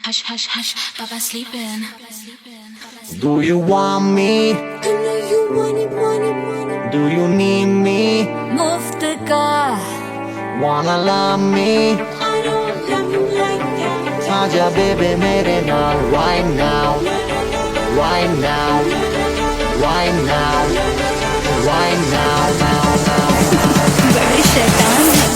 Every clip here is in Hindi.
Hush, hush, hush, Baba sleeping. Do you want me? I know you want it, want it, want it. Do you need me? मुफ्त का Wanna love me? I don't love you like that. आजा baby मेरे नाल right now, right now, right now, right now, now, now. बड़े शैतान है।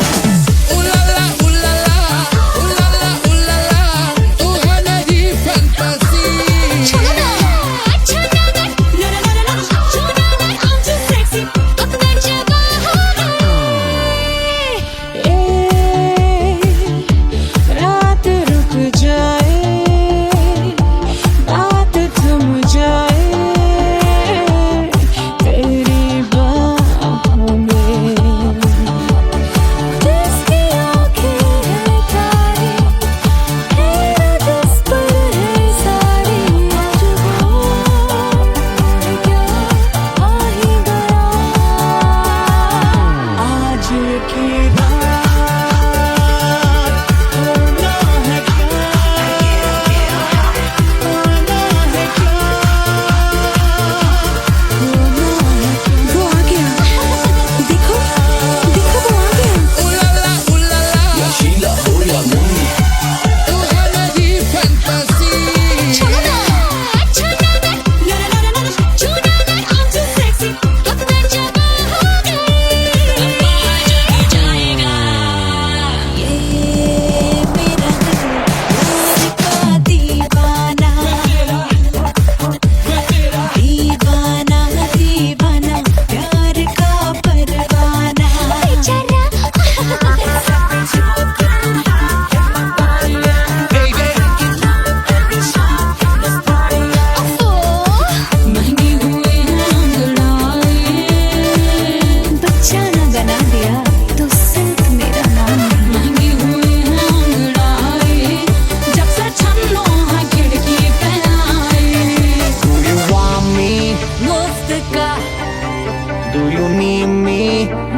Do you need me?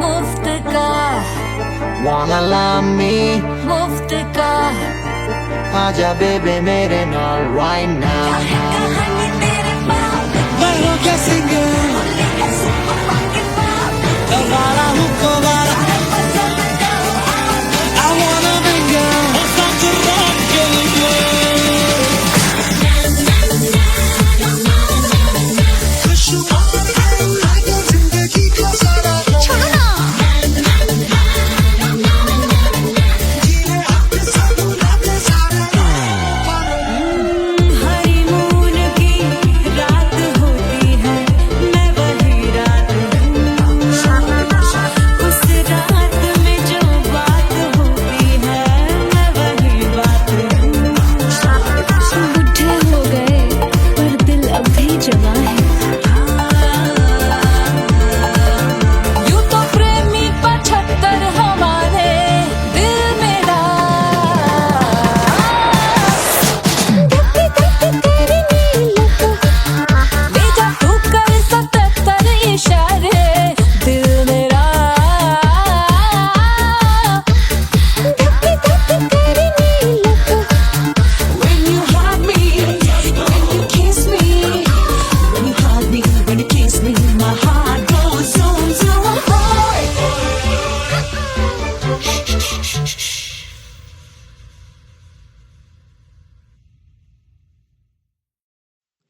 मुफ्त का Wanna love me? मुफ्त का आजा baby मेरे नाल right now. मैं हो क्या सिंगर? दोबारा हूँ दोबारा. I wanna bring you some to rock you.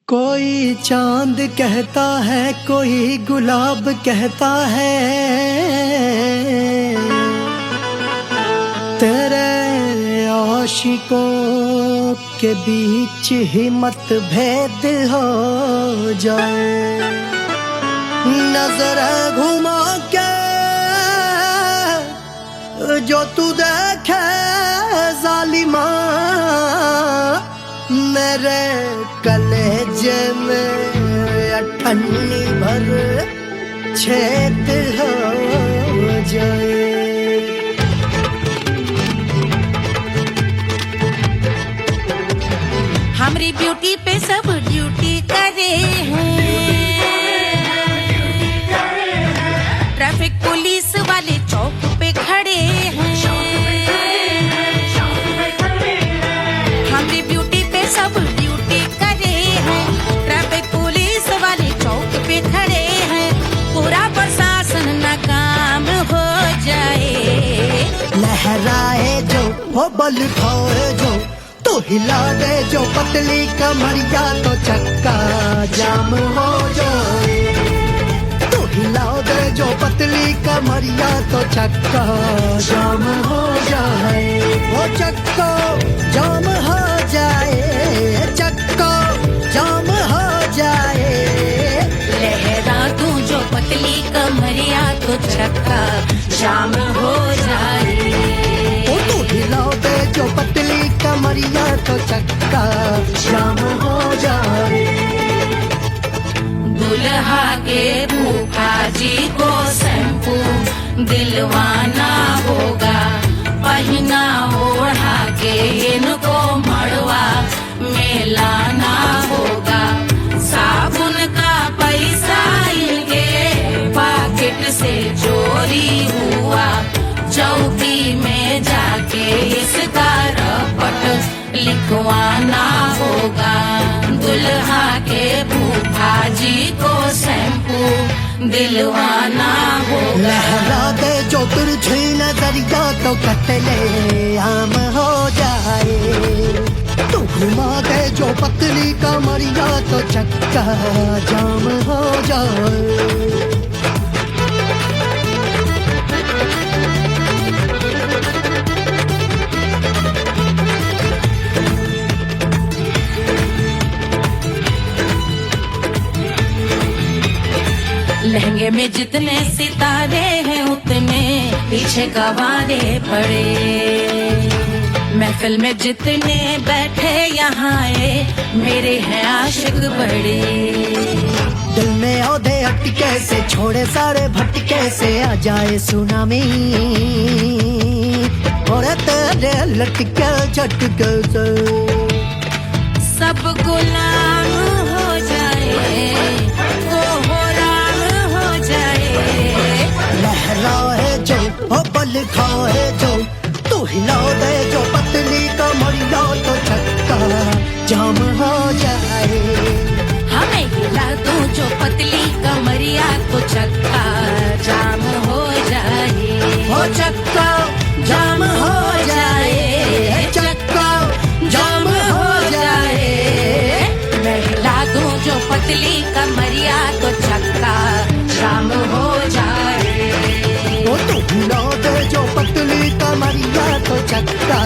कोई चांद कहता है, कोई गुलाब कहता है, तेरे आशिकों के बीच ही मतभेद हो जाए। नजर घुमा के जो तू देखे जालिमा, मेरे कलेजे में अठन्नी भर छेद हो जाए। हमारी ब्यूटी पे सब ड्यूटी करे हैं। ट्रैफिक पुलिस वाले चौक पे खड़े हैं। हमारी ब्यूटी जाए। लहराए जो वो बल खाए जो, तो हिला दे जो पतली कमरिया तो चक्का जाम हो जाए। तो हिला दे जो पतली कमरिया तो चक्का जाम हो जाए। वो चक्का जाम हो जाए, चक्का जाम हो जाए। लहरा तू जो पतली कमरिया तो चक्का जाम हो जाए। तो हिला दे जो पतली कमरिया तो चक्का जाम हो जाए। दुल्हा के फूफा जी को शैम्पू दिलवाना होगा, पहना ओढ़ा के इनको मड़वा में लाना होगा। साबुन का पैसा इनके पॉकेट से चोरी हुआ, चौकी में जाके इसका रपट लिखवाना होगा। दुल्हा के फूफा जी को शैम्पू दिलवाना होगा। लहरा दे जो तिरछी नजरिया तो कतले आम हो जाए। तू घुमा दे जो पतली कमरिया तो चक्का जाम हो जाए। लहंगे में जितने सितारे हैं उतने पीछे गवारे पड़े। महफिल में जितने बैठे यहाँ आए मेरे हैं आशिक बड़े। दिल में औधे अटके से छोड़े सारे भटके से आ जाए सुनामी। और तेरे लटके झटके से सब गुलाम हो जाए, वो हो राम हो जाए। लहराए जो हो बल खाए जो, तू हिला दे जो पतली कमरिया तो चक्का जाम हो जाए। हमें हिला दो जो पतली कमरिया तो चक्का जाम हो जाए। हो चक्का जाम हो जाए, चक्का जाम हो जाए। मैं हिला दूं जो पतली कमरिया तो चक्का जाम हो जाए। वो तू हिला दे जो पतली कमरिया तो चक्का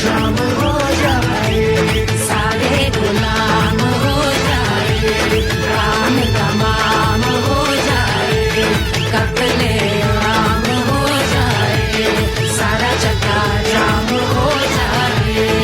जाम हो जाए। सारे गुलाम हो जाए, राम तमाम हो जाए। कतले राम हो जाए, सारा चक्का जाम हो जाए।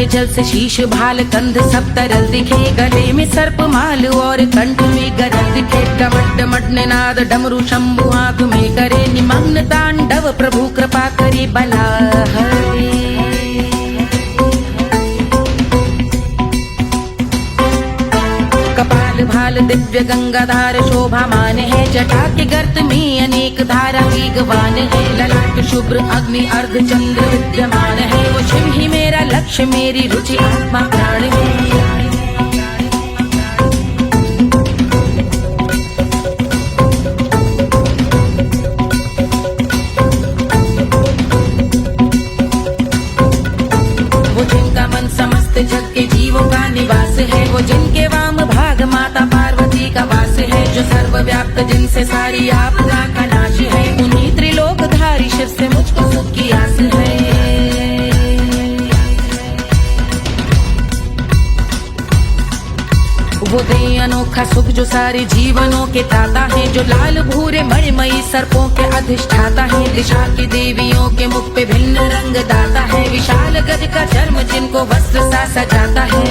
जल से शीश भाल कंध सब तरल दिखे, गले में सर्प माल और कंठ में गरल दिखे। डमट डमट निनाद डमरू शंभु आंख में करे निमग्न तांडव, प्रभु कृपा करे बला हरे। कपाल भाल दिव्य गंगाधार शोभामान है, जटा के गर्त में अनेक धारा वेगवान है। ललाट शुभ्र अग्नि अर्ध चंद्र विद्यमान है, वो शिव ही मेरा लक्ष्य मेरी रुचि आत्मा प्राण है। वो जिनका मन समस्त जग के जीवों का निवास है, वो जिनके वाम भाग माता पार्वती का वास है। जो सर्वव्याप्त जिनसे सारी आपदा का नाश है, उन्हीं त्रिलोकधारी शिव से मुझको सुख की आस है। वो दे अनोखा सुख सुख जो सारे जीवनों के ताता है, जो लाल भूरे मणिमयी सर्पों के अधिष्ठाता है, दिशा की देवियों के मुख पे भिन्न रंग दाता है, विशाल गज का चर्म जिनको वस्त्र सा सजाता है।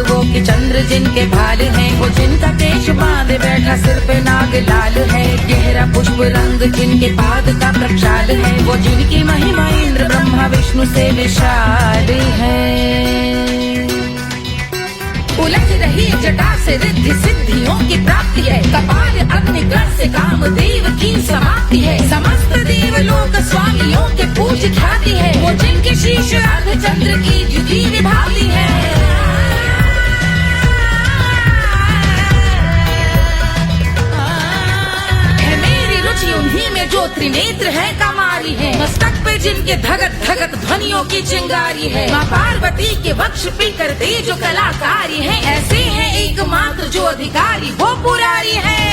वो कि चंद्र जिनके भाल हैं, वो जिनका केश बांधे बैठा सिर पे नाग लाल है, गहरा पुष्प रंग जिनके पाद का प्रक्षाल है, वो जिनकी महिमा इंद्र ब्रह्मा विष्णु से विशाल है। उलझ रही जटा से रिद्धि सिद्धियों की प्राप्ति है, कपाल अग्निगण से कामदेव की समाप्ति है, समस्त देवलोक स्वामियों के पूज ख्याति है, वो जिनके शीश अर्ध चंद्र की द्युति विभाती है। उन्हीं में जो त्रिनेत्र है कमारी है, मस्तक पे जिनके धगत धगत ध्वनियों की चिंगारी है, माँ पार्वती के वक्ष पे करते जो कलाकारी है, ऐसे हैं एकमात्र जो अधिकारी वो पुरारी है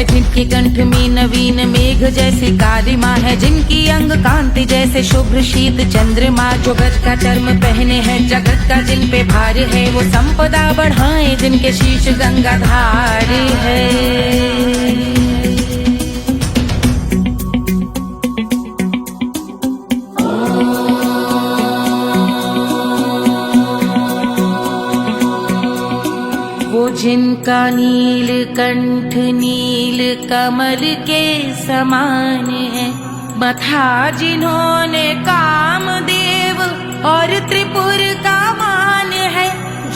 जिनके कंठ में नवीन मेघ जैसी काली माँ है, जिनकी अंग कांति जैसे शुभ्र शीत चंद्रमा, जो गज का चर्म पहने हैं जगत का जिन पे भार है, वो संपदा बढ़ाए जिनके शीश गंगाधार है। जिनका नील कंठ नील कमल के समान है, मथा जिन्होंने कामदेव और त्रिपुर का मान है,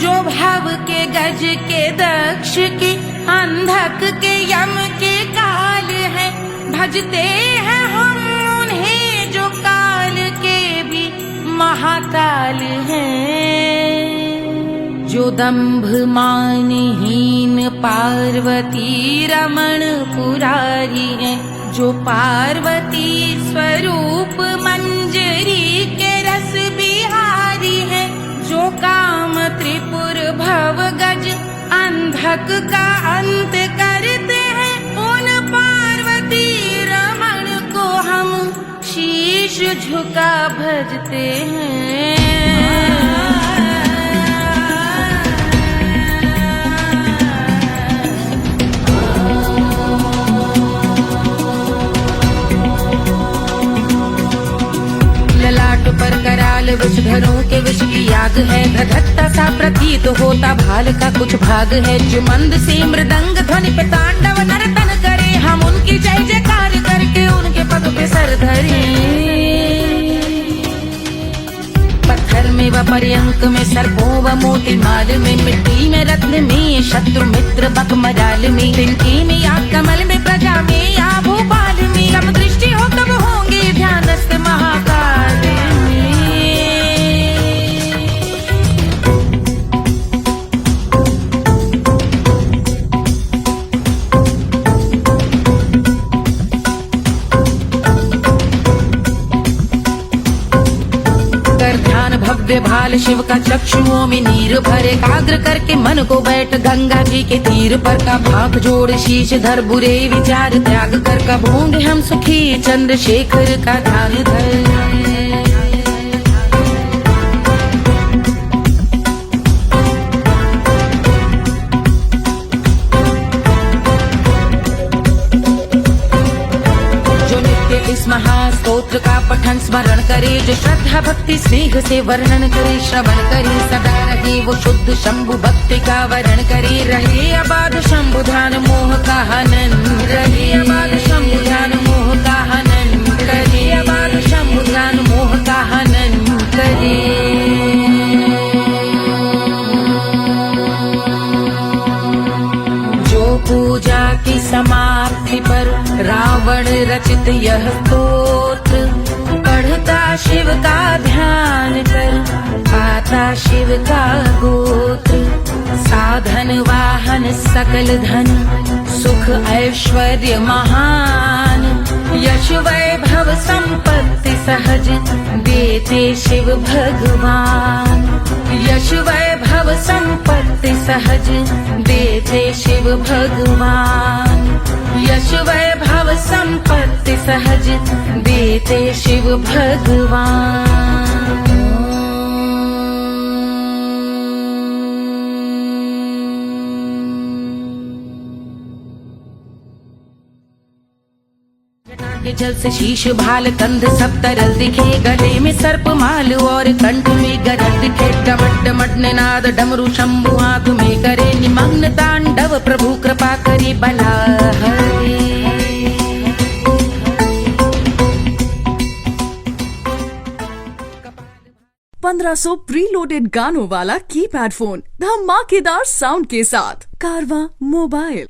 जो भव के गज के दक्ष के अंधक के यम के काल है, भजते हैं हम उन्हें जो काल के भी महाकाल हैं, जो दंभ मानहीन पार्वती रमण पुरारी है, जो पार्वती स्वरूप मंजरी के रस बिहारी है, जो काम त्रिपुर भव गज अंधक का अंत करते हैं, उन पार्वती रमण को हम शीश झुका भजते हैं। पर कराल विषधरों के विष की याद है, धधकता सा प्रतीत होता भाल का कुछ भाग है, जो मंद से मृदंग ध्वनि पे तांडव नर्तन करे, हम उनकी जय जयकार करके उनके पद पे सर धरे। पत्थर में व पर्यंक में सर्पों व मोती माल में, मिट्टी में रत्न में शत्रु मित्र बक मजाल में, तिनके में या कमल में प्रजा में या भोपाल में, जब दृष्टि हो तब होंगे ध्यानस्थ महाकाल में। भव्य भाल शिव का चक्षुओं में नीर भरे, एकाग्र करके मन को बैठ गंगा जी के तीर पर, का भाग जोड़ शीश धर बुरे विचार त्याग कर, कब होंगे हम सुखी चंद्रशेखर का ध्यान धर। महास्तोत्र का पठन स्मरण करे, जो श्रद्धा भक्ति स्नेह से वर्णन करे, श्रवण करे सदा रहे वो शुद्ध शंभु भक्ति का वरण करे, रहे अबाध शंभु ध्यान मोह का हनन, रहे अबाध शंभु ध्यान मोह का हनन करे, अबाध शंभु ध्यान मोह का हनन करे। पूजा की समाप्ति पर राम नित यह स्तोत्र पढ़ता शिव का ध्यान कर, पाता शिव का गोत्र। साधन वाहन सकल धन, सुख ऐश्वर्य महान, यश वैभव संपत्ति सहज देते शिव भगवान। यश वैभव संपत्ति सहज देते शिव भगवान। यश वैभव संपत्ति सहज देते शिव भगवान। के जल से शीश भाल कंध सब तरल दिखे, गले में सर्प माल और कंठ में गरल दिखे। डमट डमट निनाद डमरू शंभु आंख में करे निमग्न तांडव, प्रभु कृपा करे बला हरे। 1500 प्रीलोडेड गानों वाला कीपैड फोन धमाकेदार साउंड के साथ कारवा मोबाइल।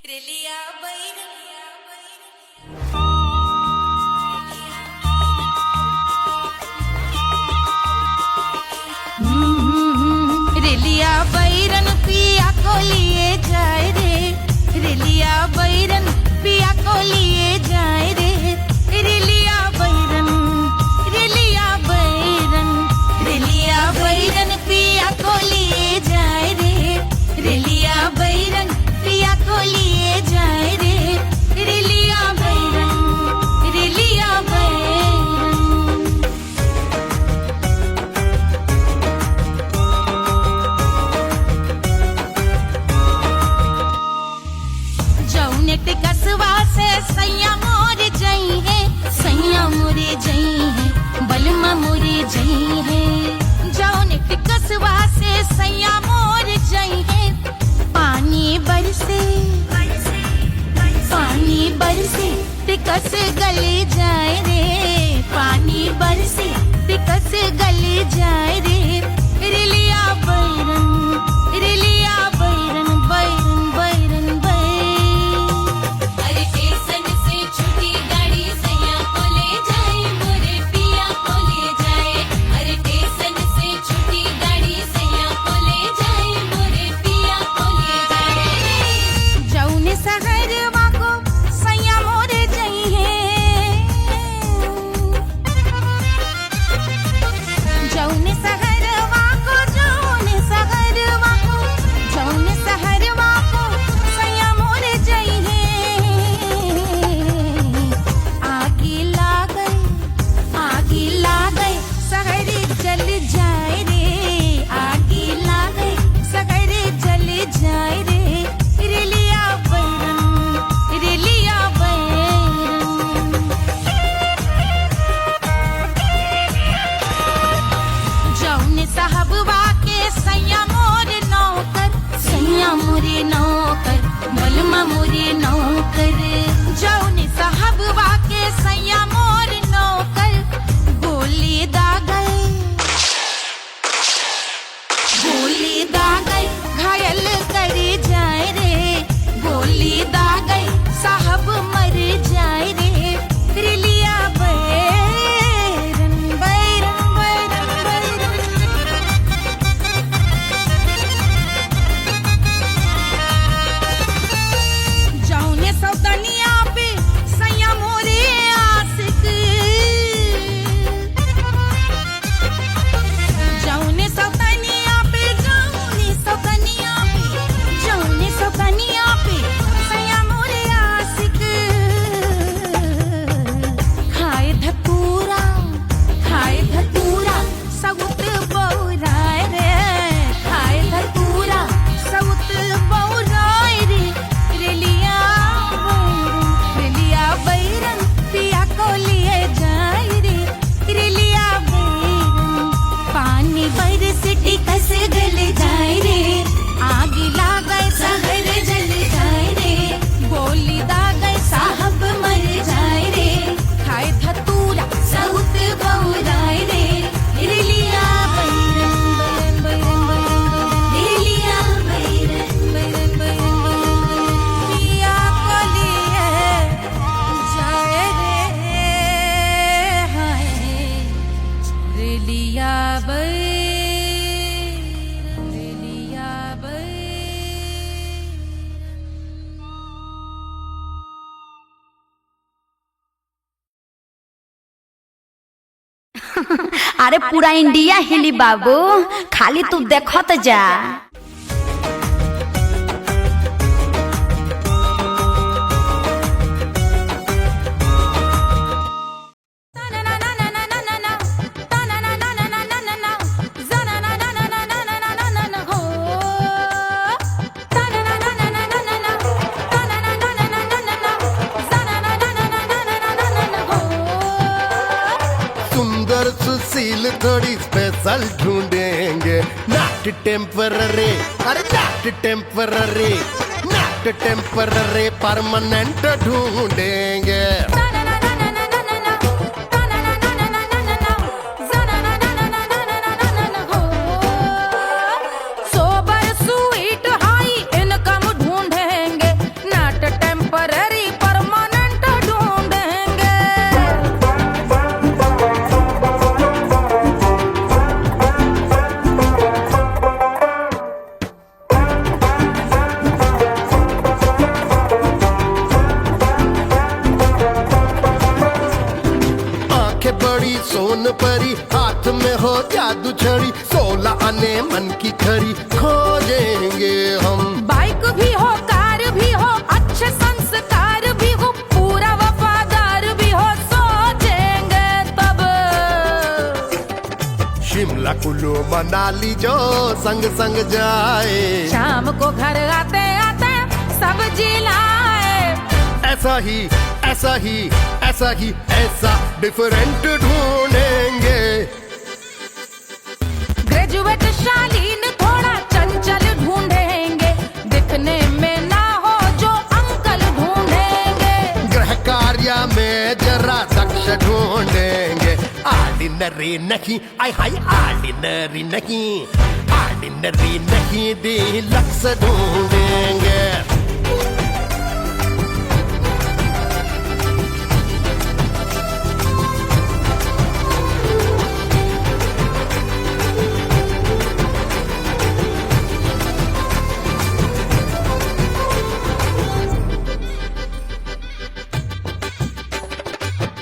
रेलिया बैरन पिया को लिए जाए रे, रेलिया बैरन पिया को लिए जाए रे। रेलिया बैरन, रेलिया बैरन, रेलिया बैरन पिया को लिए जाए रे, रेलिया बैरन पिया को लिए जाए रे। रेलिया बैरन, रेलिया बैरन। कसवा से सैया मोर जई है, सैया मोरे जई है, बलमा मोरे जई है। जौन कसवा से सैया मोर जई है, पानी बरसे, पानी बरसे टिकस गले जाए रे, पानी बरसे टिकस गले जाए रे। रेलिया बैरन, रेलिया बैरन, बैरन बैरन बैरन। अरे पूरा इंडिया हिली बाबू, खाली तू देखत जा। सुशील थोड़ी स्पेशल ढूंढेंगे, नॉट टेम्पररी, अरे not temporary, not temporary, permanent ढूंढेंगे। सोबर स्वीट हाई इनकम ढूंढेंगे, नॉट टेम्पररी परमानेंट ढूंढेंगे। बड़ी सोन परी, हाथ में हो जादू छड़ी, 16 आने मन की खरी खोजेंगे हम। बाइक भी हो, कार भी हो, अच्छे संस्कार भी हो, पूरा वफादार भी हो, सोचेंगे तब। शिमला कुल्लू मनाली जो संग संग जाए, शाम को घर आते आते सब्जी लाए। ऐसा ही ऐसा ही ऐसा ही ऐसा डिफरेंट ढूंढेंगे। ग्रेजुएट शालीन थोड़ा चंचल ढूंढेंगे, दिखने में ना हो जो अंकल ढूंढेंगे। गृह कार्य में जरा दक्ष ढूंढेंगे, ऑर्डिनरी नहीं, आई हाय ऑर्डिनरी नहीं, ऑर्डिनरी नहीं, डीलक्स ढूंढेंगे।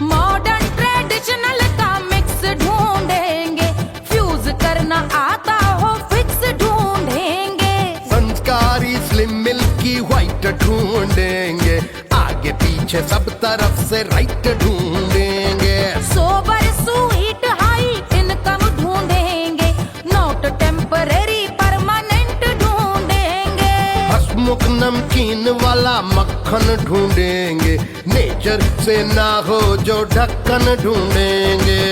मॉडर्न ट्रेडिशनल का मिक्स ढूंढेंगे, फ्यूज करना आता हो फिक्स ढूंढेंगे। संस्कारी स्लिम मिल्की व्हाइट ढूंढेंगे, आगे पीछे सब तरफ से राइट ढूंढेंगे। सोबर स्वीट हाई इनकम ढूंढेंगे, नॉट टेम्पररी परमानेंट ढूंढेंगे। हसमुख नमकीन वाला मक्खन ढूंढेंगे, नेचर से ना हो जो ढक्कन ढूंढेंगे।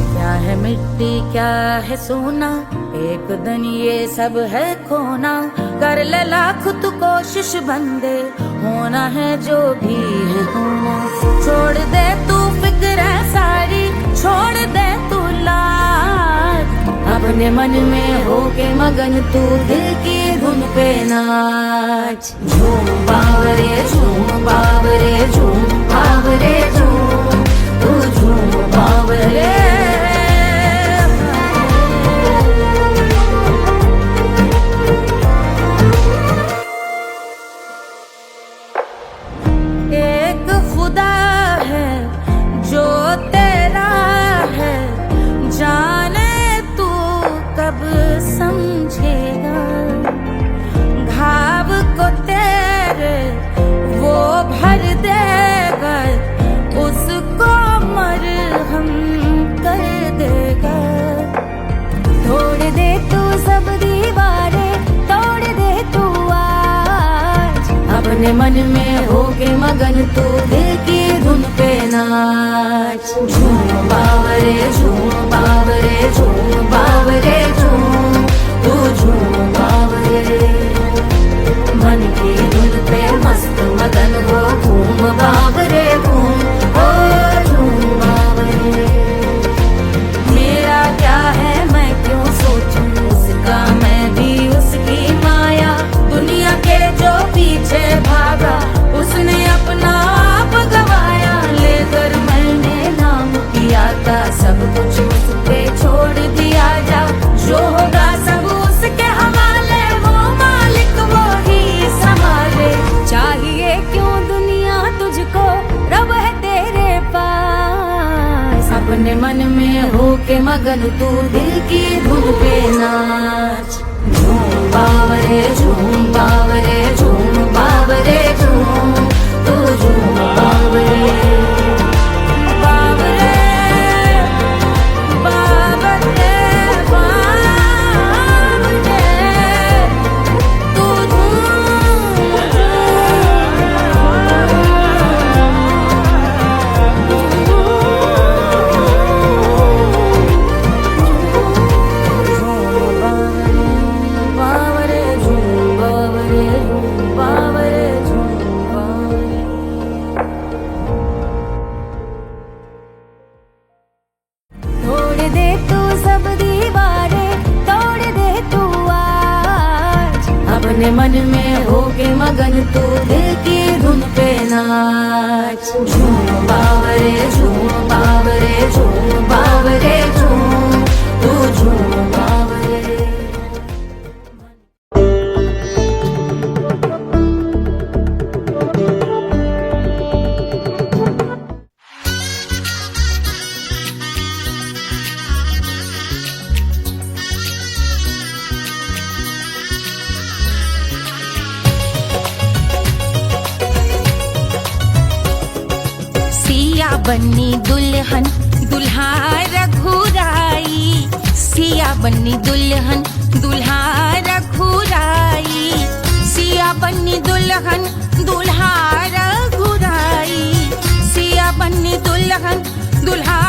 क्या है मिट्टी क्या है सोना, एक दिन ये सब है खोना। कर ले लाख तू कोशिश बंदे, होना है जो भी है होना। छोड़ दे तू फिक्र सारी, छोड़ दे तू लाज, अपने मन में होके मगन तू दिल की धुन पे नाच। झूम बावरे झूम बावरे झूम बावरे झूम, तू झूम बावरे। एक खुदा है जो तेरा है, जाने तू कब समझेगा। घाव को तेरे वो भर देगा, उसको मरहम कर देगा। तोड़ दे तू सब दीवारें, तोड़ दे तू आज, अपने मन में होके मगन तू दिल की धुन पे नाच। झूम बावरे झूम बावरे झूम बावरे झूम, तू झूम बावरे। मन की धुन पे मस्त मगन हो, घूम बावरे घूम, ओ झूम के मगन तू दिल की धुन पे नाच। झूम बावरे झूम बावरे झूम बावरे झूम, तू झूम बावरे बावरे बावरे बावरे, तू बावरे झूम बावरे बावरे झूम बावरे। तोड़ दे तू सब दीवारें, तोड़ दे तू आज, अपने मन में होके मगन तू दिल की धुन पे नाच। झूम बावरे झूम बावरे झूम बावरे झूम, तू झूम बावरे। सिया बन्नी दुल्हन दुल्हा रघुराई, सिया बन्नी दुल्हन दुल्हा रघुराई, सिया बन्नी दुल्हन दुल्हा रघुराई, सिया बन्नी दुल्हन दुल्हा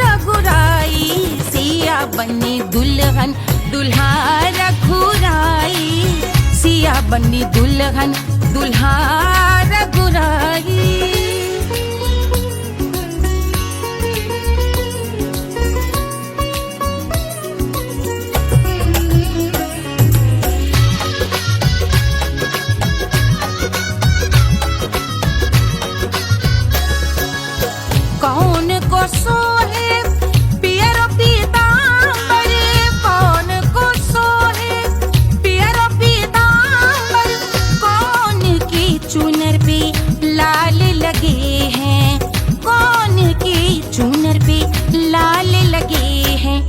रघुराई, सिया बन्नी दुल्हन दुल्हा रघुराई, सिया बन्नी दुल्हन दुल्हा रघुराई। कौन को सोहे पियरो पीतांबर, कौन को सोहे पियरो पीतांबर, कौन की चुनर पे लाल लगे हैं, कौन की चुनर पे लाल लगे हैं।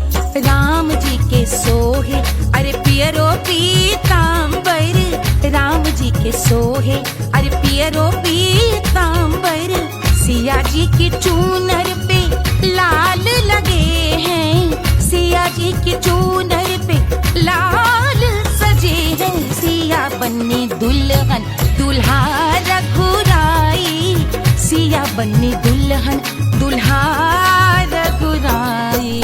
राम जी के सोहे अरे पियरो पीतांबर, राम जी के सोहे अरे पियरो पीतांबर, सिया जी की चूनर पे लाल लगे हैं, सिया जी की चूनर पे लाल सजे हैं। सिया बन्नी दुल्हन दुल्हा रघुराई, सिया बन्नी दुल्हन दुल्हा रघुराई।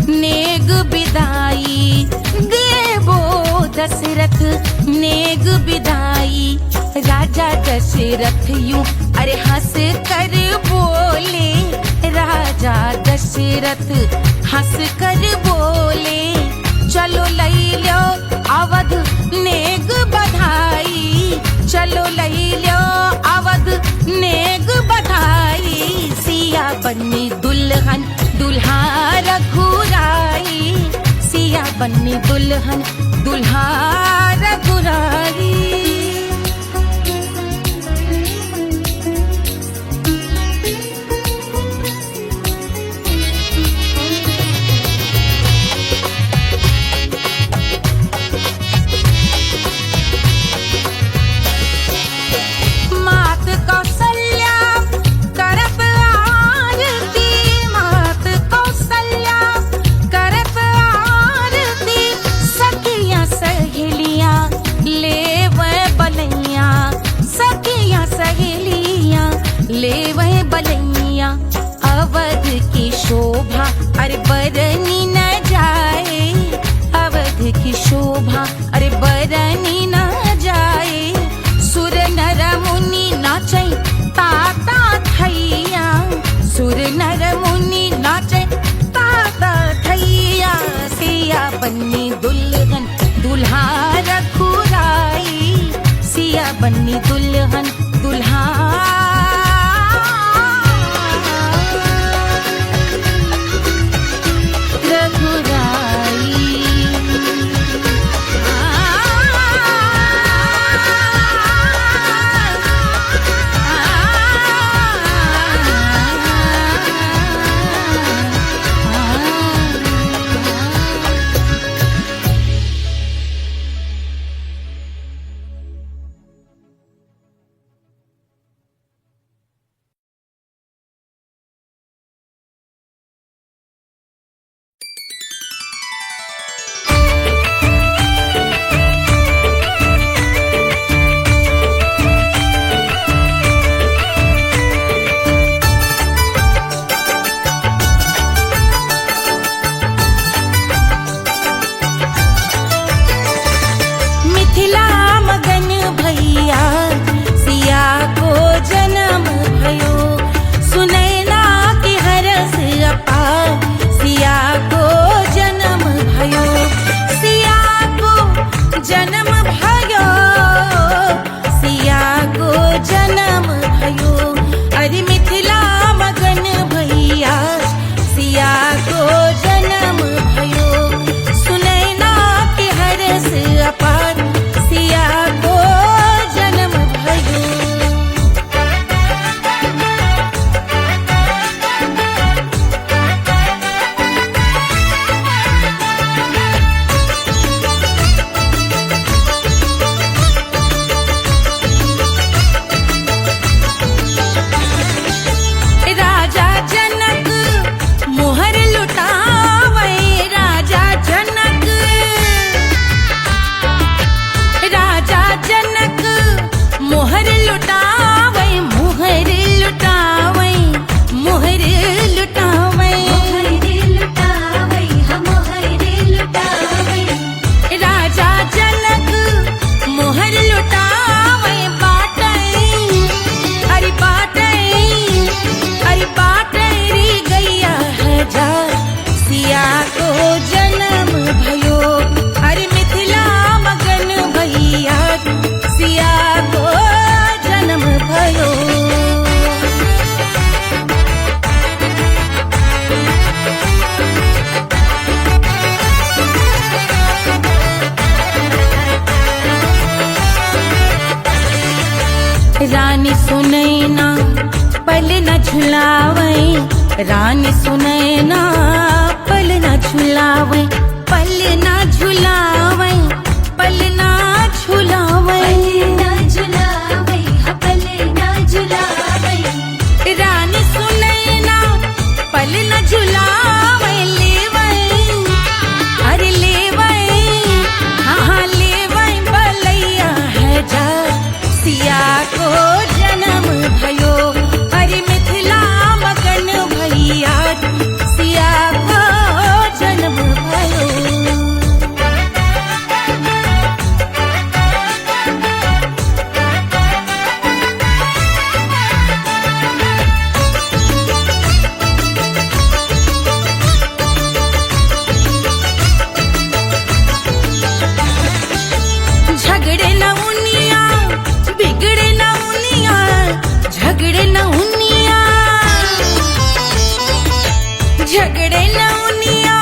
नेग बिदाई देवो दशरथ नेग बिदाई, राजा दशरथ यूं अरे हंस कर बोले, राजा दशरथ हंस कर बोले, चलो लई लो अवध नेग बधाई, चलो लई लो अवध नेग बधाई। सिया बन्नी दुल्हन दुल्हा रघुराई, सिया बन्नी दुल्हन दुल्हा रघुराई। ले वह बलैया, अवध की शोभा अरे बरनी न जाए, अवध की शोभा अरे बरनी न जाए। सुर नर मुनि नाचे ताता थैया, सुर नर मुनि नाचे ताता थैया। सिया बन्नी दुल्हन दुल्हा रघुराई सिया बन्नी दुल्हन दुल्हा रानी सुनैना पल न झुलावे रानी सुनैना पल न झुलावे पल न झुलावे पल न झुलावे पल न झुलावे रानी सुनैना पल न झुलावे लेवे अरे लेवे हाँ लेवे बलैया है जा सिया को जन्म भयो अरे मिथिला मगन भैया सिया को जन्म भयो झगड़े न उनिया बिगड़े न उनिया झगड़े न उनिया झगड़े न उनिया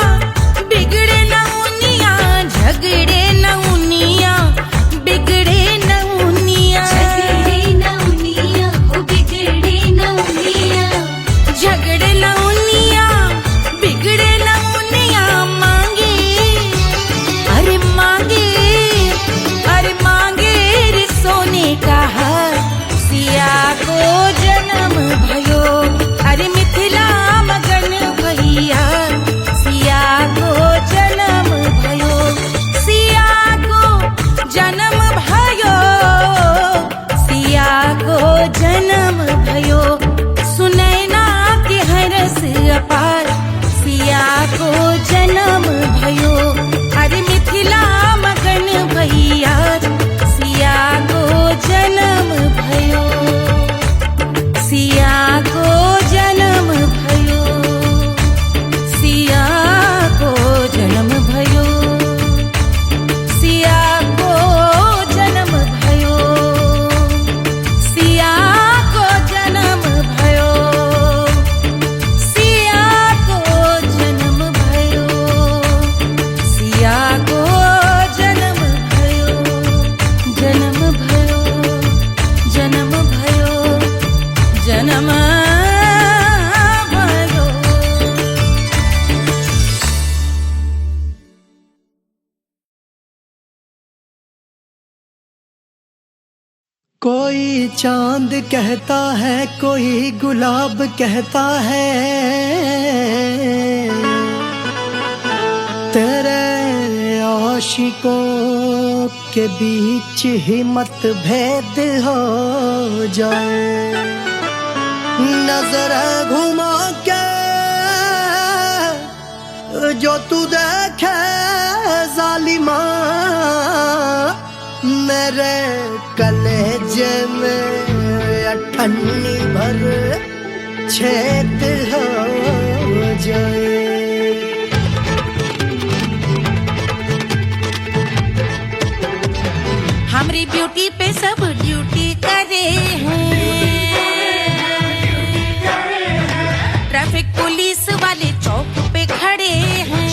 बिगड़े न उनिया झगड़े न उनिया बिगड़े न उनिया झगड़े न उनिया बिगड़े न उनिया झगड़े न उनिया बिगड़े न उनिया मांगे अरे मांगे रे सोने का हार सिया को जन्म भयो अरे मिथिला मगन भैया सिया को जन्म भयो सिया को जन्म भयो सिया को जन्म भयो सुनैना के हरस अपार सिया को जन्म भयो अरे मिथिला मगन भैया सिया को जन्म भयो सिया को जन्म भयो सिया को जन्म भयो सिया कोई चांद कहता है, कोई गुलाब कहता है, तेरे आशिकों के बीच ही मतभेद हो जाए। नजर घुमा के जो तू देखे जालिमा, मेरे कलेजे में अठन्नी भर छेद हो जाए। हमारी ब्यूटी पे सब ड्यूटी करे हैं, ट्रैफिक पुलिस वाले चौक पे खड़े हैं।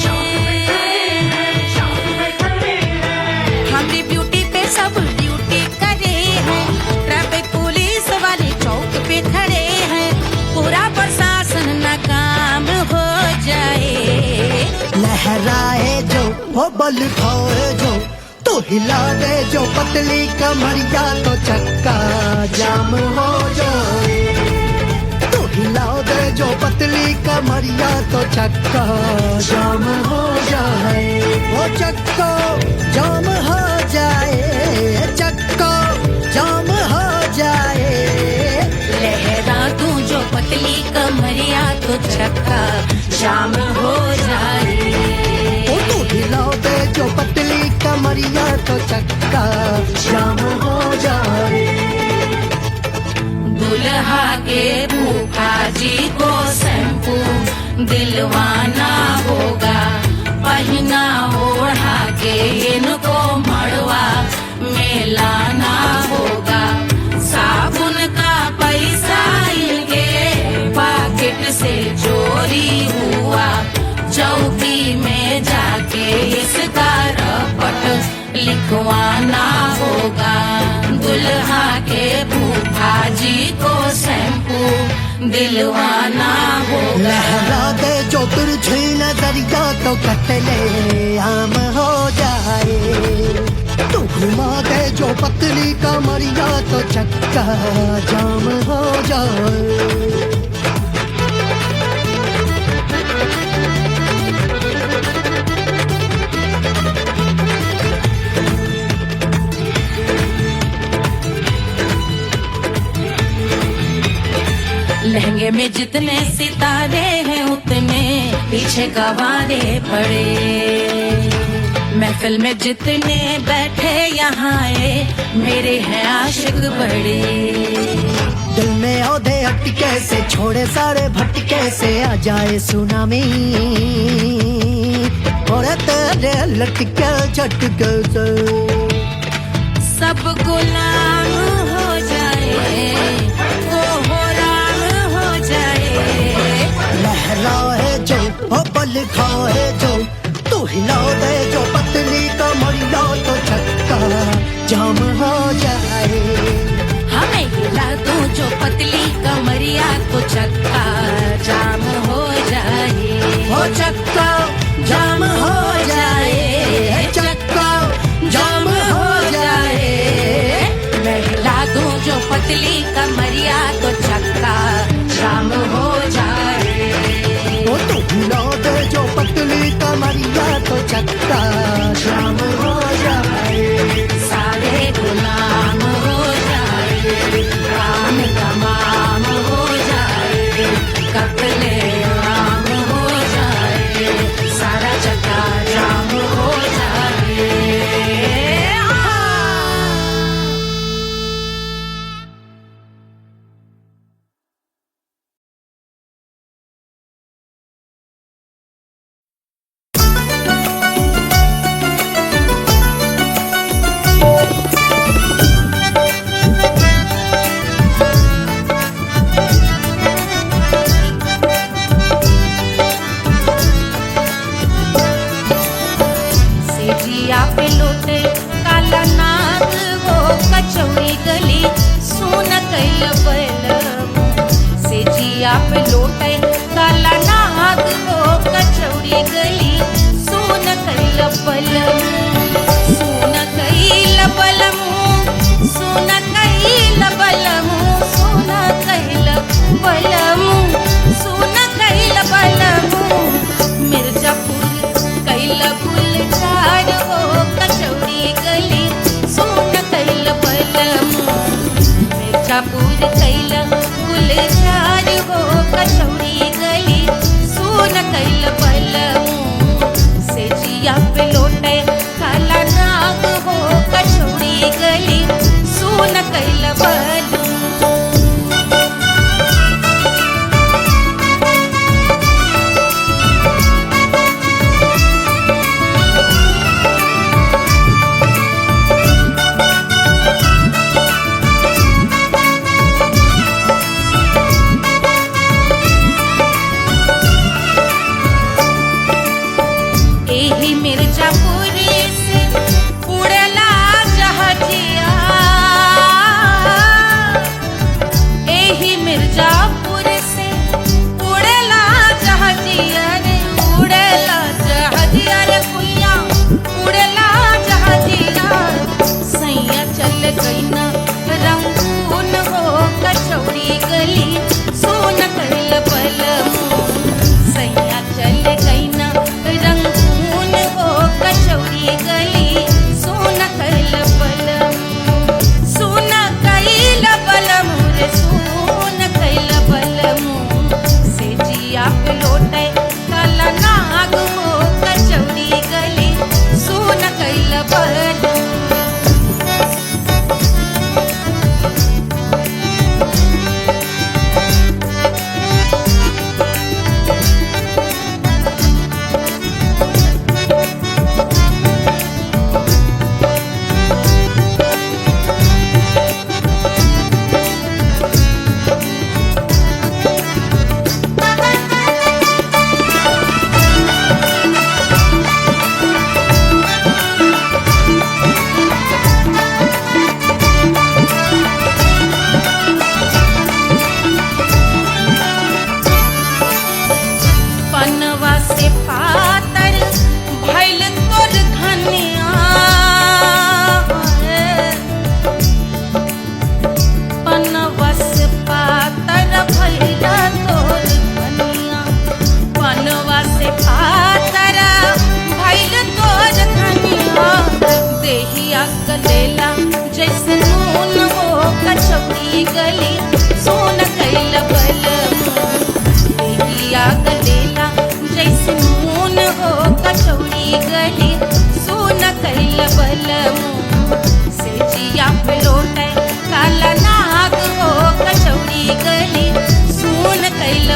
हमारी ब्यूटी पे सब ड्यूटी करे हैं, ट्रैफिक पुलिस वाले चौक पे खड़े हैं। पूरा प्रशासन नाकाम हो जाए। लहराए जो वो बल खाए जो, तो हिला दे जो पतली कमरिया, तो चक्का जाम हो जाए। तो हिला दे जो पतली कमरिया, तो चक्का जाम हो जाए। वो चक्का जाम हो जाए, चक्का जाम हो जाए। लहरा तू जो पतली कमरिया, तो चक्का जाम हो जाए। ओ तो हिला दे जो पतली कमरिया, तो चक्का जाम हो जाए। दुल्हा के फूफा जी को शैम्पू दिलवाना होगा, पहना ओढ़ा के इनको मड़वा में लाना होगा। साबुन का पैसा इनके पॉकेट से चोरी हुआ, चौकी में जाके इसका रपट लिखवाना होगा। दुल्हा के फूफा जी को शैम्पू दिलवाना होगा। लहरा दे जो तुझे नजरिया, तो कतले आम हो जाए। तू घुमा दे जो पतली कमरिया, तो चक्का जाम हो जाए। लहंगे में जितने सितारे हैं, उतने पीछे गवारे पड़े। महफिल में जितने बैठे यहाँ आए, मेरे हैं आशिक बड़े। दिल में औधे अटके से, छोड़े सारे भटके से, आ जाए सुनामी और तेरे लटके झटके से सब गुलाम हो जाए, लहराए जो वो बल खाए जो, तू हिला दे जो पतली कमरिया, तो चक्का जाम हो जाए। हमें हिला दो जो पतली कमरिया, तो चक्का जाम हो जाए। वो चक्का जाम हो जाए, चक्का जाम हो जाए। मैं हिला दूं जो पतली कमरिया, तो चक्का जाम हो जाए। वो तो हिला दे जो पतली कमरिया, तो चक्का जाम हो जाए। सारे गुलाम हो जाए, काम तमाम हो जाए, कत्ले आम हो जाए, सारा चक्का जाम हो जाए। पे लोटे काला नाग, वो कचौड़ी गली सुन कैल बलम। से जिया पे लोटे काला नाग, वो कचौड़ी गली सुन कैल बलम। सुन कैल बलम, सुन कैल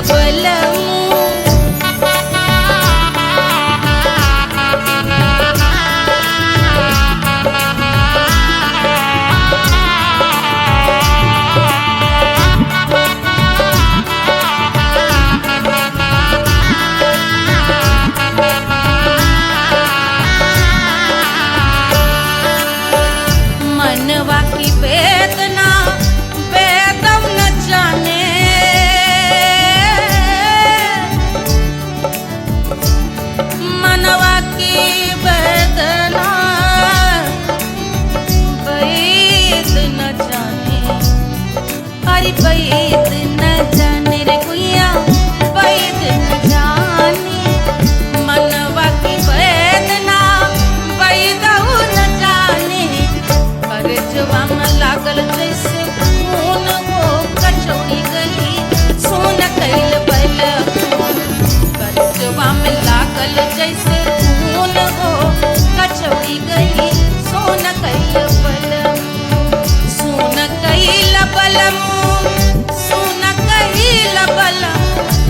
बलम मनवा की वेदना वेदम न जाने मनवा की वेदना वेद न जाने अरे वेद न जाने रे गुइया वेद न जाने मनवा की वेदना वेद न जाने करजवा में लागल जैसे खून वो कचौड़ी गली सोन कैल बल करजवा में लागल जैसे खून वो कचौड़ी गली सोन कैल बल सोन कैल बलम सोन कैल बलम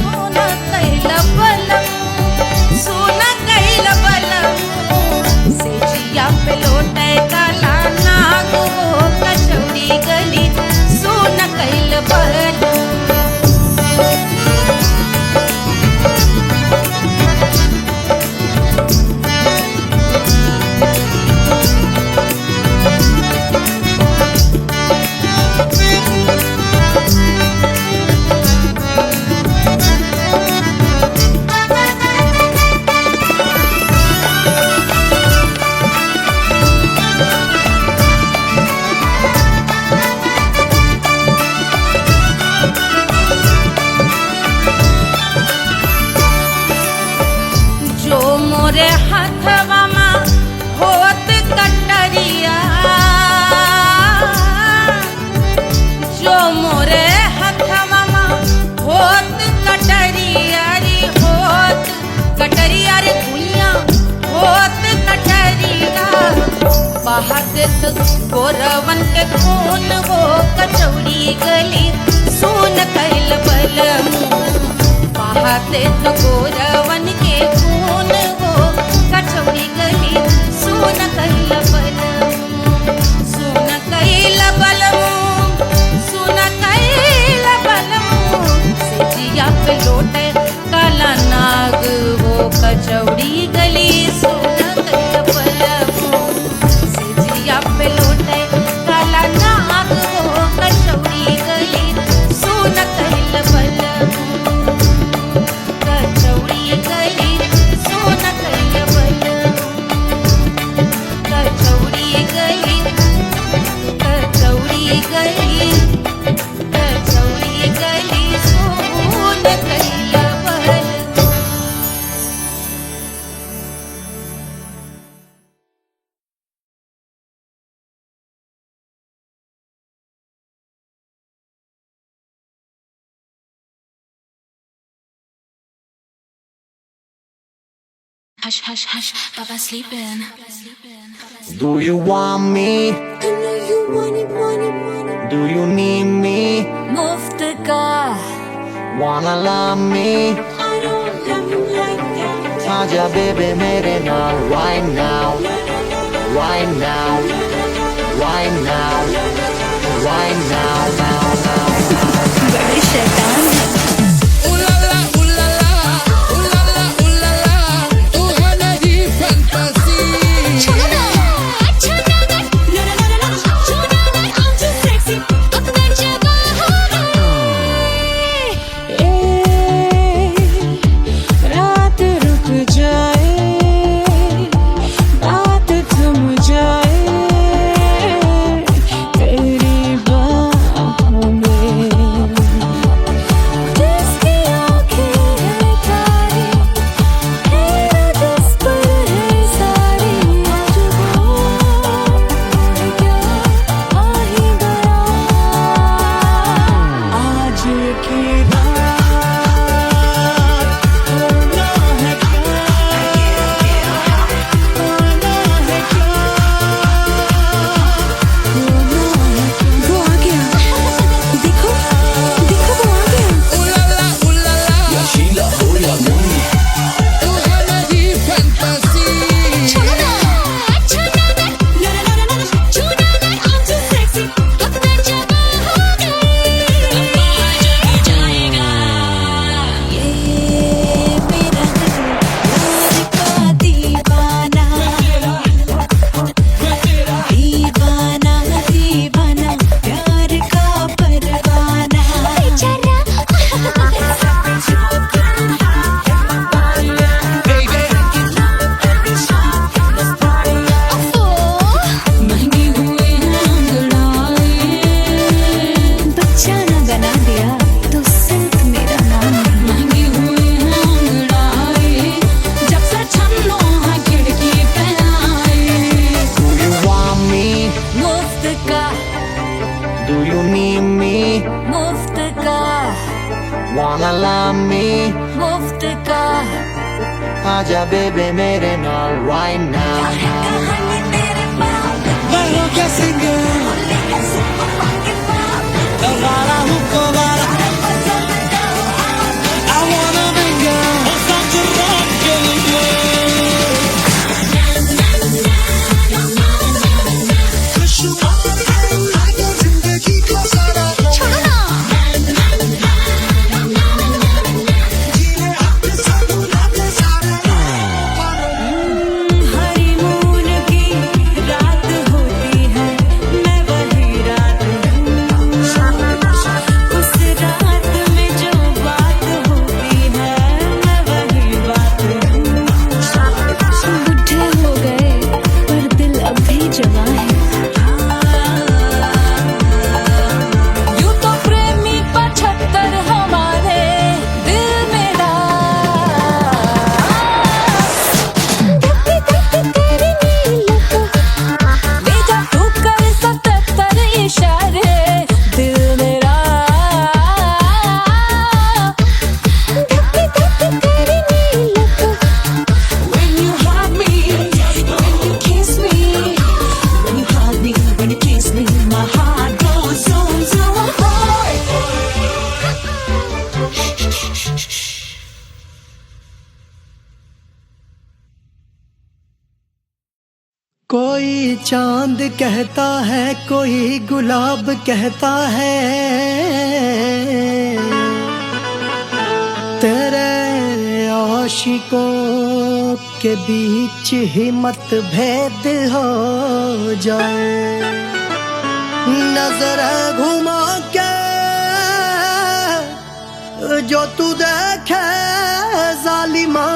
सोन कैल बलम सोन कैल बलम से जिया पे लोटे काला नाग वो कचौड़ी गली सोन कैल बलम जो मोरे हाथवा में होत कटरिया जो मोरे हाथवा में होत कटरिया रे होत कटरिया रे गुइया होत कटरिया बहात गोरवन के खून वो कचौड़ी गली सोन कैल बलम बहाते तो गोरवन के खून वो कचौड़ी गली सोन कैल बलम सोन कैल बलम सोन कैल बलम से जिया पे लोटे काला नाग वो कचौड़ी गली सोन कैल बलम से जिया पे लोटे काला नाग वो कचौड़ी गली सोन कैल बलम कचौड़ी गली सोन कैल बलम कचौड़ी गली कचौड़ी गली कचौड़ी गली सोन कैल बलम Hush, hush, hush, Baba sleeping. Do you want me? I know you want it. Do you need me? Move the car. Wanna love me? I don't love you like that. आजा baby मेरे नाल right now, right now, right now, right now, now, now. बड़े शैतान हैं. आजा बेबी मेरे नाल right now. कोई चांद कहता है कोई गुलाब कहता है तेरे आशिकों के बीच ही मतभेद हो जाए नजर घुमा के जो तू देखे जालिमा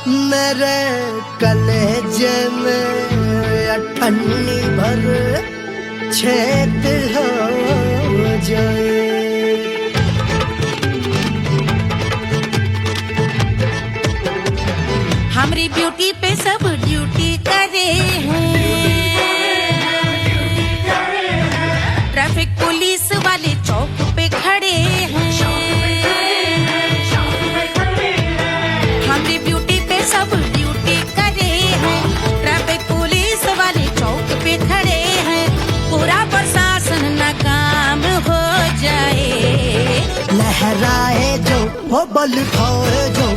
मेरे कलेजे में अठन्नी भर छेद हो जाए हमारी ब्यूटी पे सब ड्यूटी करे हैं ट्रैफिक पुलिस वाले चौक पे खड़े हैं हमारी ब्यूटी पे सब ड्यूटी करे हैं ट्रैफिक पुलिस वाले चौक पे खड़े हैं पूरा प्रशासन नाकाम हो जाए लहराए जो वो बल खाए जो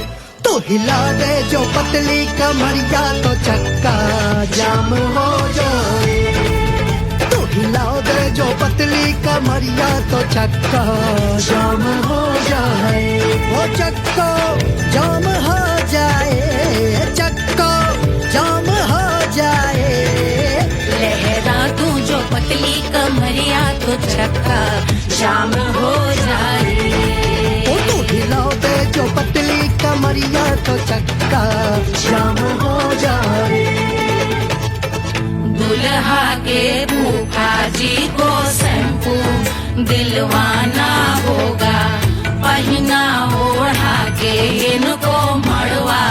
तो हिला दे जो पतली कमरिया तो चक्का जाम हो जाए तो हिला दे जो पतली कमरिया तो चक्का जाम हो जाए वो चक्का जाम हो जाए चक्का जाम हो जाए लहरा तू जो पतली कमरिया तो चक्का जाम हो जाए ओ तो हिला दे जो पतली कमरिया तो चक्का जाम हो जाए दुल्हा के फूफा जी को शैम्पू दिलवाना होगा पहना ओढ़ा के इनको मड़वा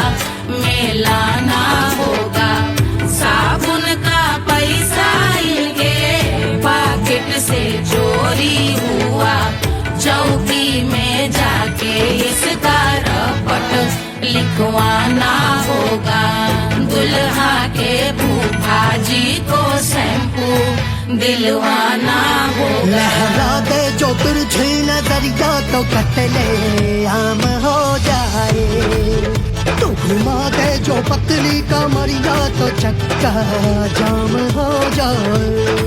में लाना होगा साबुन का पैसा इनके पॉकेट से चोरी हुआ चौकी में जाके इसका रपट लिखवाना होगा दुल्हा के फूफा जी को शैम्पू दिलवाना होगा लहरा दे जो तिरछी नजरिया तो कतले आम हो जाए तू घुमा दे जो पतली कमरिया तो चक्का जाम हो जाए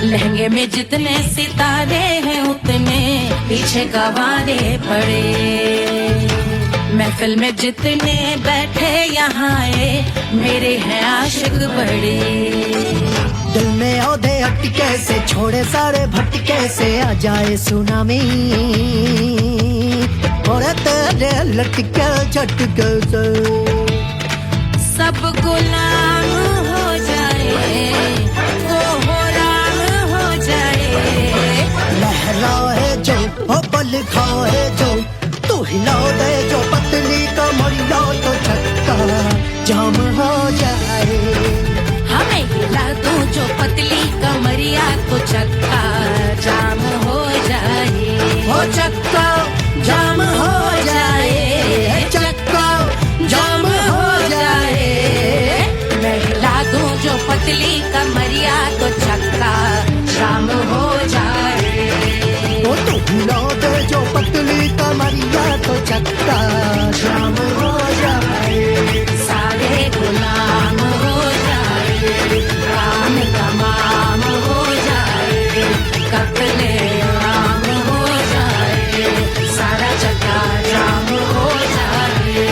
लहंगे में जितने सितारे हैं उतने पीछे गवारे पड़े महफिल में जितने बैठे यहाँ आए मेरे हैं आशिक बड़े दिल में औधे अटके से छोड़े सारे भटके से आ जाए सुनामी और तेरे लटके झटके से सब गुलाम हो जाए वो हो राम हो जाए लहराए जो ओ बल खाए जो तू हिला दे जो पतली कमरिया तो जाम हो जाए। हमें हिला दो जो पतली कमरिया तो चक्का जाम हो जाए। हो चक्का जाम हो जाए, चक्का जाम हो जाए। मैं हिला दूं जो पतली कमरिया तो चक्का जाम हो जाए। ओ तू हिला दे जो पतली कमरिया तो चक्का जाम हो जाए। सारे गुलाम हो जाए, काम तमाम हो जाए, कत्ले आम हो जाए, सारा चक्का जाम हो जाए।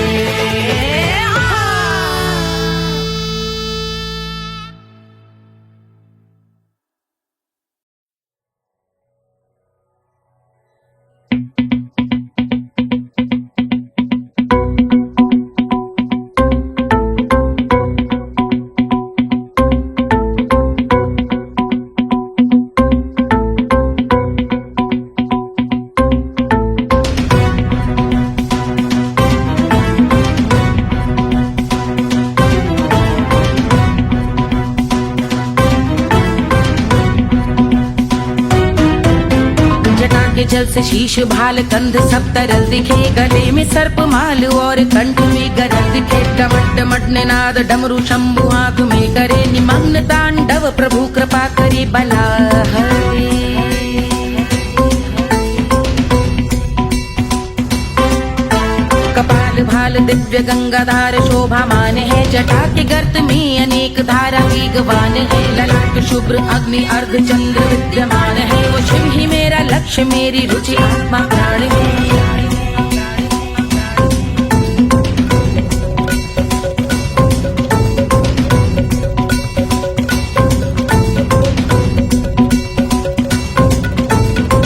जल से शीश भाल कंध सब तरल दिखे, गले में सर्प माल और कंठ में गरल दिखे। डमट डमट निनाद डमरू शंभु आँख में करे निमग्न तांडव, प्रभु कृपा करे बला हरे। कपाल भाल दिव्य गंगाधार शोभामान है, जटा के गर्त में अनेक धारा वेगवान है। ललाट शुभ्र अग्नि अर्ध चंद्र विद्यमान है, वो शिव ही मेरा लक्ष्य मेरी रुचि आत्मा प्राण है।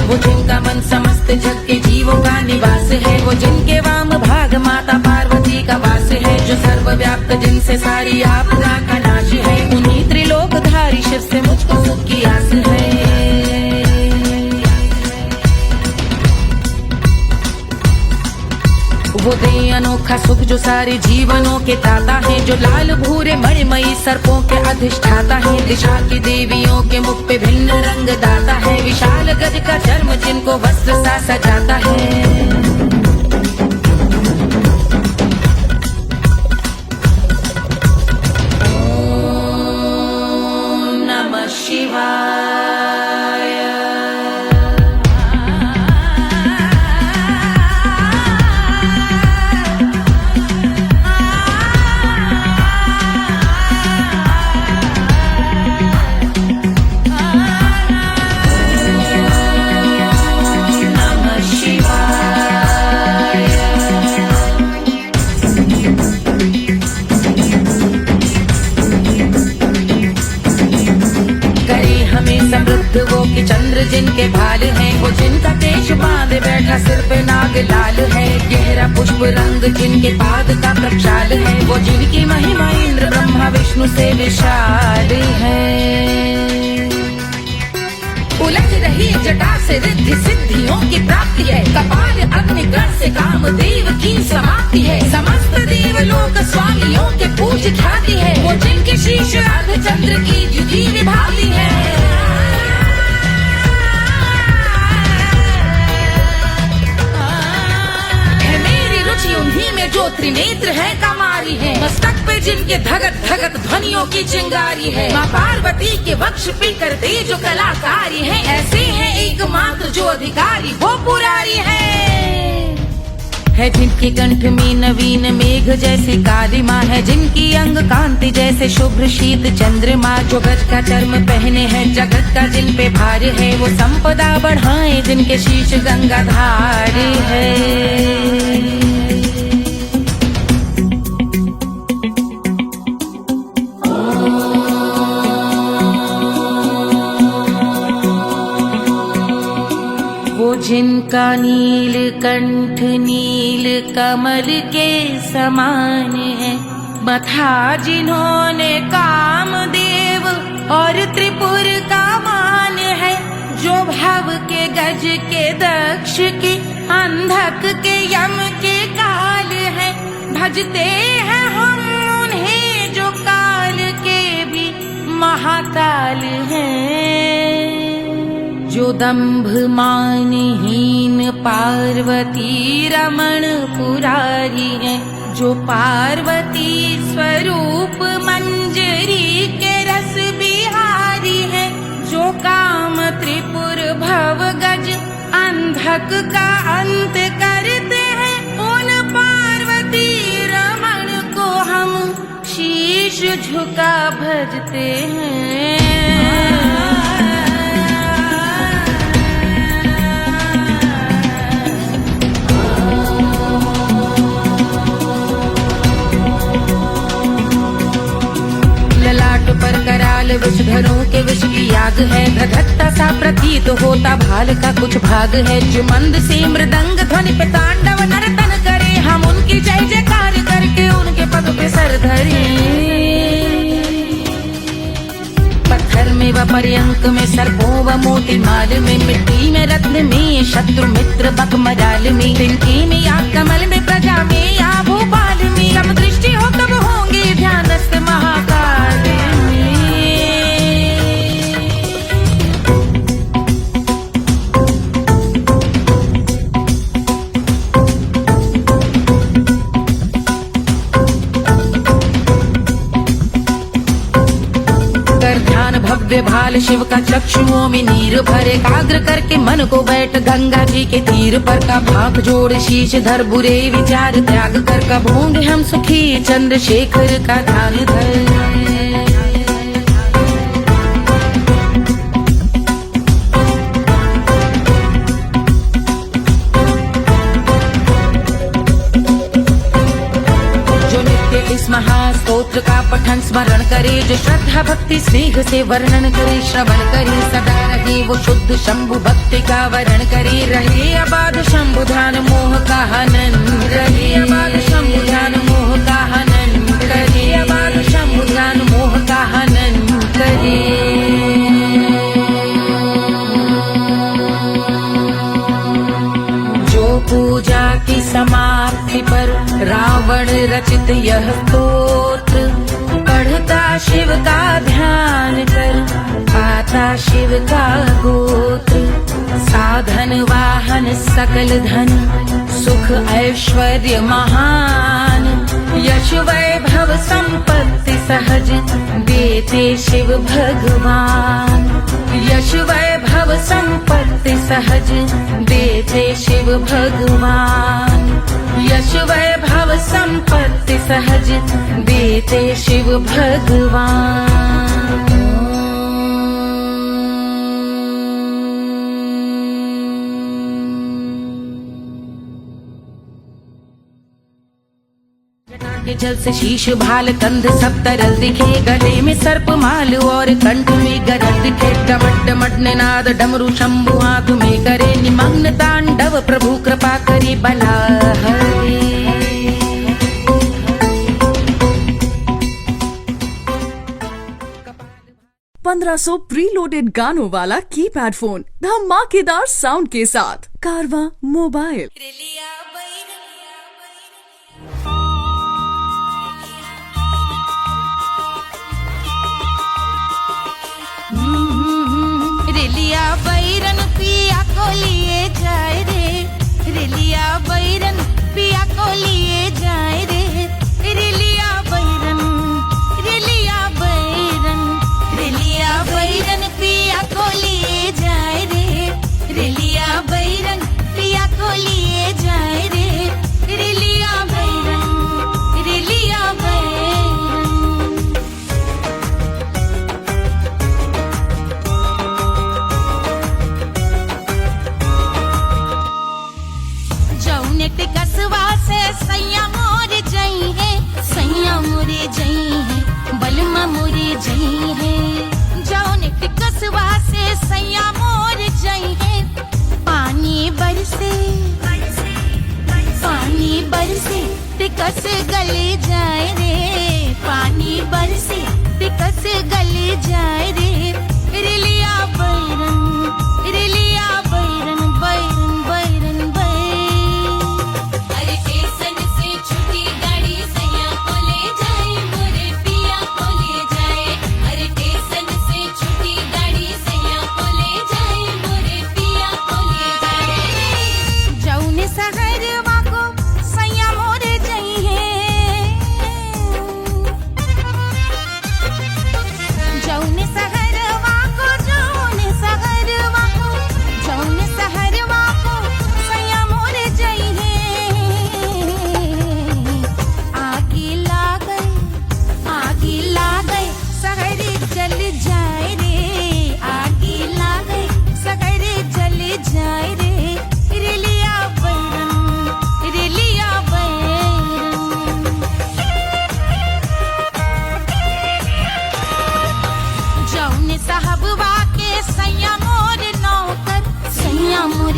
वो जिनका मन समस्त जग के जीवों का निवास है, वो जिनके वाम भाग माता पार्वती का वास है। जो सर्वव्याप्त जिनसे सारी आपदा का नाश है, उन्हीं त्रिलोकधारी शिव से मुझको सुख की आस है। वो दे अनोखा सुख जो सारे जीवनों के दाता है, जो लाल भूरे मणिमयी सर्पों के अधिष्ठाता है। दिशा की देवियों के मुख पे भिन्न रंग दाता है, विशाल गज का चर्म जिनको वस्त्र सा सजाता है। वो कि चंद्र जिनके भाल हैं, वो जिनका केश बांधे बैठा सिर पे नाग लाल है। गहरा पुष्प रंग जिनके पाद का प्रक्षाल है, वो जिनकी महिमा इंद्र ब्रह्मा विष्णु से विशाल है। उलझ रही जटा से रिद्धि सिद्धियों की प्राप्ति है, कपाल अग्निगण से कामदेव की समाप्ति है। समस्त देवलोक स्वामियों के पूज ख्याति है, वो जिनके शीश अर्ध चंद्र की जुदी विभाती है। उन्हीं में जो त्रिनेत्र है कमारी है, मस्तक पे जिनके धगत धगत ध्वनियों की चिंगारी है। माँ पार्वती के वक्ष पे करते जो कलाकारी है, ऐसे हैं एकमात्र जो अधिकारी वो पुरारी है। जिनके कंठ में नवीन मेघ जैसे काली माँ है, जिनकी अंग कांति जैसे शुभ्र शीत चंद्रमा। जो गज का चर्म पहने हैं जगत का जिन पे भार है, वो संपदा बढ़ाए जिनके शीश गंगाधार है। जिनका नील कंठ नील कमल के समान है, मथा जिन्होंने कामदेव और त्रिपुर का मान है। जो भव के गज के दक्ष के अंधक के यम के काल है, भजते हैं हम उन्हें जो दंभ मानहीन पार्वती रमण पुरारी है, जो पार्वती स्वरूप मंजरी के रस बिहारी है, जो काम त्रिपुर भव गज अंधक का अंत करते हैं, उन पार्वती रमण को हम शीश झुका भजते हैं। ललाट पर कराल विषधरों के विष की याग है, धधकता सा प्रतीत होता भाल का कुछ भाग है, जो मंद से मृदंग ध्वनि पे तांडव नर्तन करे, हम उनकी जय जयकार करके उनके पद पे सर धरे। पत्थर में व पर्यंक में सर्पों व मोती माल में, मिट्टी में रत्न में शत्रु मित्र बकमराल में, तिनके में या कमल में प्रजा में या भोपाल में, सब दृष्टि हो तब होंगे ध्यानस्थ महाकाल में। ध्यान भव्य भाल शिव का चक्षुओं में नीर भरे, एकाग्र करके मन को बैठ गंगा जी के तीर पर, का भाग जोड़ शीश धर बुरे विचार त्याग कर, कब होंगे हम सुखी चंद्रशेखर का ध्यान धर। इस महास्तोत्र का पठन स्मरण करे, जो श्रद्धा भक्ति स्नेह से वर्णन करे, श्रवण करे सदा रहे वो शुद्ध शंभु भक्ति का वरण करे, रहे अबाध शंभु ध्यान मोह का हनन, रहे अबाध शंभु ध्यान मोह का हनन, रहे अबाध शंभु ध्यान मोह का हनन करे। पूजा की समाप्ति पर रावण रचित यह स्तोत्र, पढ़ता शिव का ध्यान कर पाता शिव का गोत्र, साधन वाहन सकल धन सुख ऐश्वर्य महान, यश वैभव संपत्ति सहज देते शिव भगवान, यश वैभव संपत्ति सहज देते शिव भगवान, यश वैभव संपत्ति सहज देते शिव भगवान। के जल से शीश भाल कंध सब तरल दिखे, गले में सर्प माल और कंठ में गरज दिखे, डमट डमट निनाद डमरू शंभु हाथ में करे, निमग्न तांडव प्रभु कृपा करे बला हरे। 1500 प्रीलोडेड गानों वाला कीपैड फोन धमाकेदार साउंड के साथ कारवा मोबाइल। रेलिया बैरन पिया को लिए जाए रे, रेलिया बैरन पिया को लिए जाए रे, रेलिया बैरन, रेलिया बैरन, रेलिया बैरन पिया को लिए जाए रे, रेलिया बैरन पिया को लिए जाए रे, रेलिया बैरन, रेलिया बैरन। कसवा से सैया मोरे जई है, सैया मोरे जई है, बलमा मोरे जई है, जौन कसवा से सैया मोरे जई है, पानी बरसे, पानी बरसे तिकस गले जाए रे, पानी बरसे तिकस गले जाए रे, रेलिया बैरन, रेलिया बैरन, बैरन बैरन बैरन।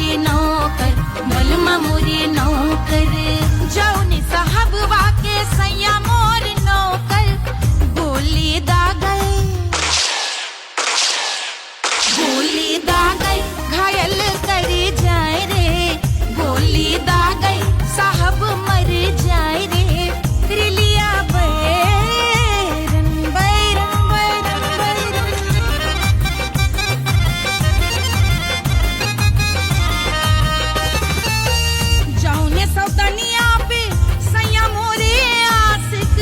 मोरे नौकर बलमा मोरे नौकर जौनी साहब वाके सैया मोर नौकर गोली दागल घायल करे जाए रे गोली दागल साहब मर जाए रे रिलिया बैरन बैरन बैरन जौने सौतनिया पे सैया मोरे आशिक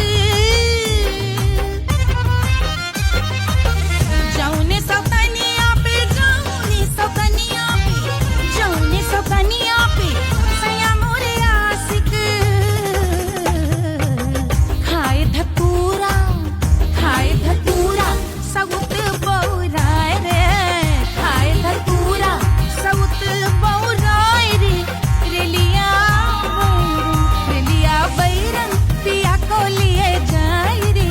जौने सौतनिया पे सैया मोरे आशिक खाए धतूरा सउत बौराय रे खाए धतूरा सउत बौराय रे रेलिया बैरन पिया को लिए जाए रे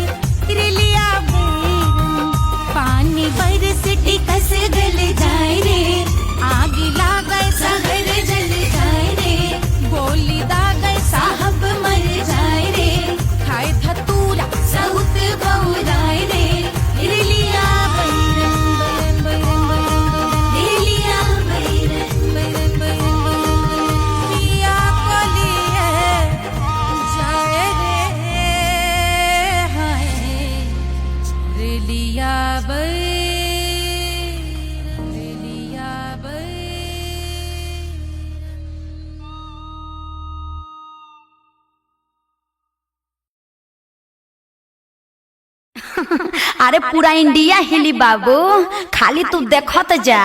रेलिया बैरन पानी बरसटी कस गल जाए रे आग लागल सगर जल जाए रे गोली दागल साहब मर जाए रे खाए धतूरा सउत बौराय रे रिलिया बैरन बैरन बैरन रिलिया बैरन बैरन बैरन पिया को लिए जाए रे हाय रिलिया बैरन रिलिया बैरन अरे पूरा इंडिया हिली बाबू, खाली तू देखत जा।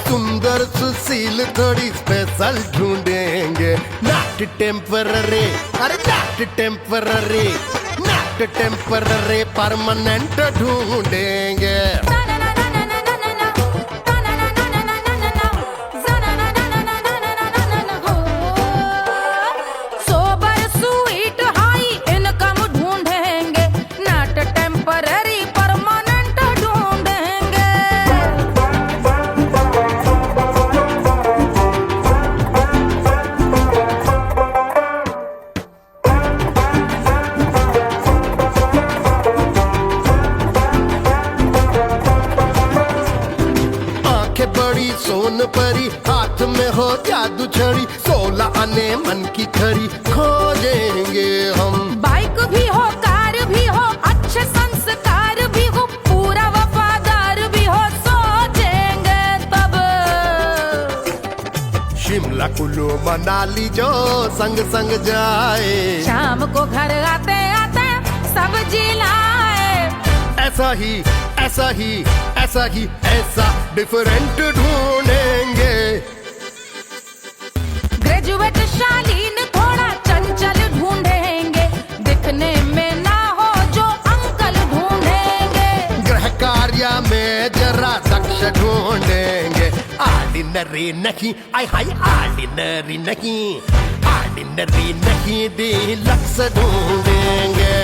सुंदर सुशील थोड़ी स्पेशल ढूंढेंगे नॉट टेम्पररी, अरे not temporary, not temporary permanent ढूंढेंगे। सोबर स्वीट हाई इनकम ढूंढेंगे नॉट टेम्पररी परमानेंट ढूंढेंगे। आंखें बड़ी सोन परी, हाथ में हो जादू छड़ी, 16 आने मन की खरी खोजेंगे हम। बाइक भी हो कार भी हो अच्छे संस्कार भी हो पूरा वफादार भी हो सोचेंगे तब। शिमला कुल्लू मनाली जो संग संग जाए, शाम को घर आते आते सब्जी लाए। ऐसा ही ऐसा ही ऐसा ही ऐसा डिफरेंट ढूंढेंगे। ग्रेजुएट शालीन थोड़ा चंचल ढूंढेंगे, दिखने में ना हो जो अंकल ढूंढेंगे। गृह कार्य में जरा दक्ष ढूंढेंगे, ऑर्डिनरी नहीं, आई हाय ऑर्डिनरी नहीं, ऑर्डिनरी नहीं डीलक्स ढूंढेंगे।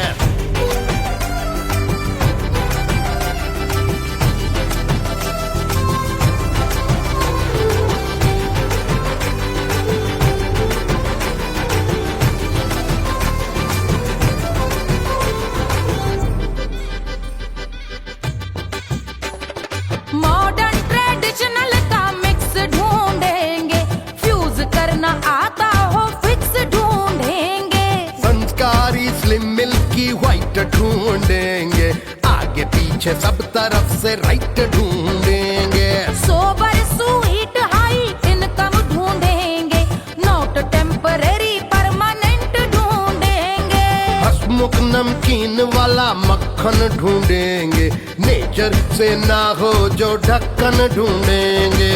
मॉडर्न ट्रेडिशनल का मिक्स ढूंढेंगे, फ्यूज करना आता हो फिक्स ढूंढेंगे। संस्कारी स्लिम मिल्की व्हाइट ढूंढेंगे, आगे पीछे सब तरफ से राइट ढूंढेंगे। सोबर स्वीट हाई इनकम ढूंढेंगे, नॉट टेम्पररी परमानेंट ढूंढेंगे। हंसमुख नमकीन वाला मक्खन ढूंढेंगे, नेचर से ना हो जो ढक्कन ढूंढेंगे।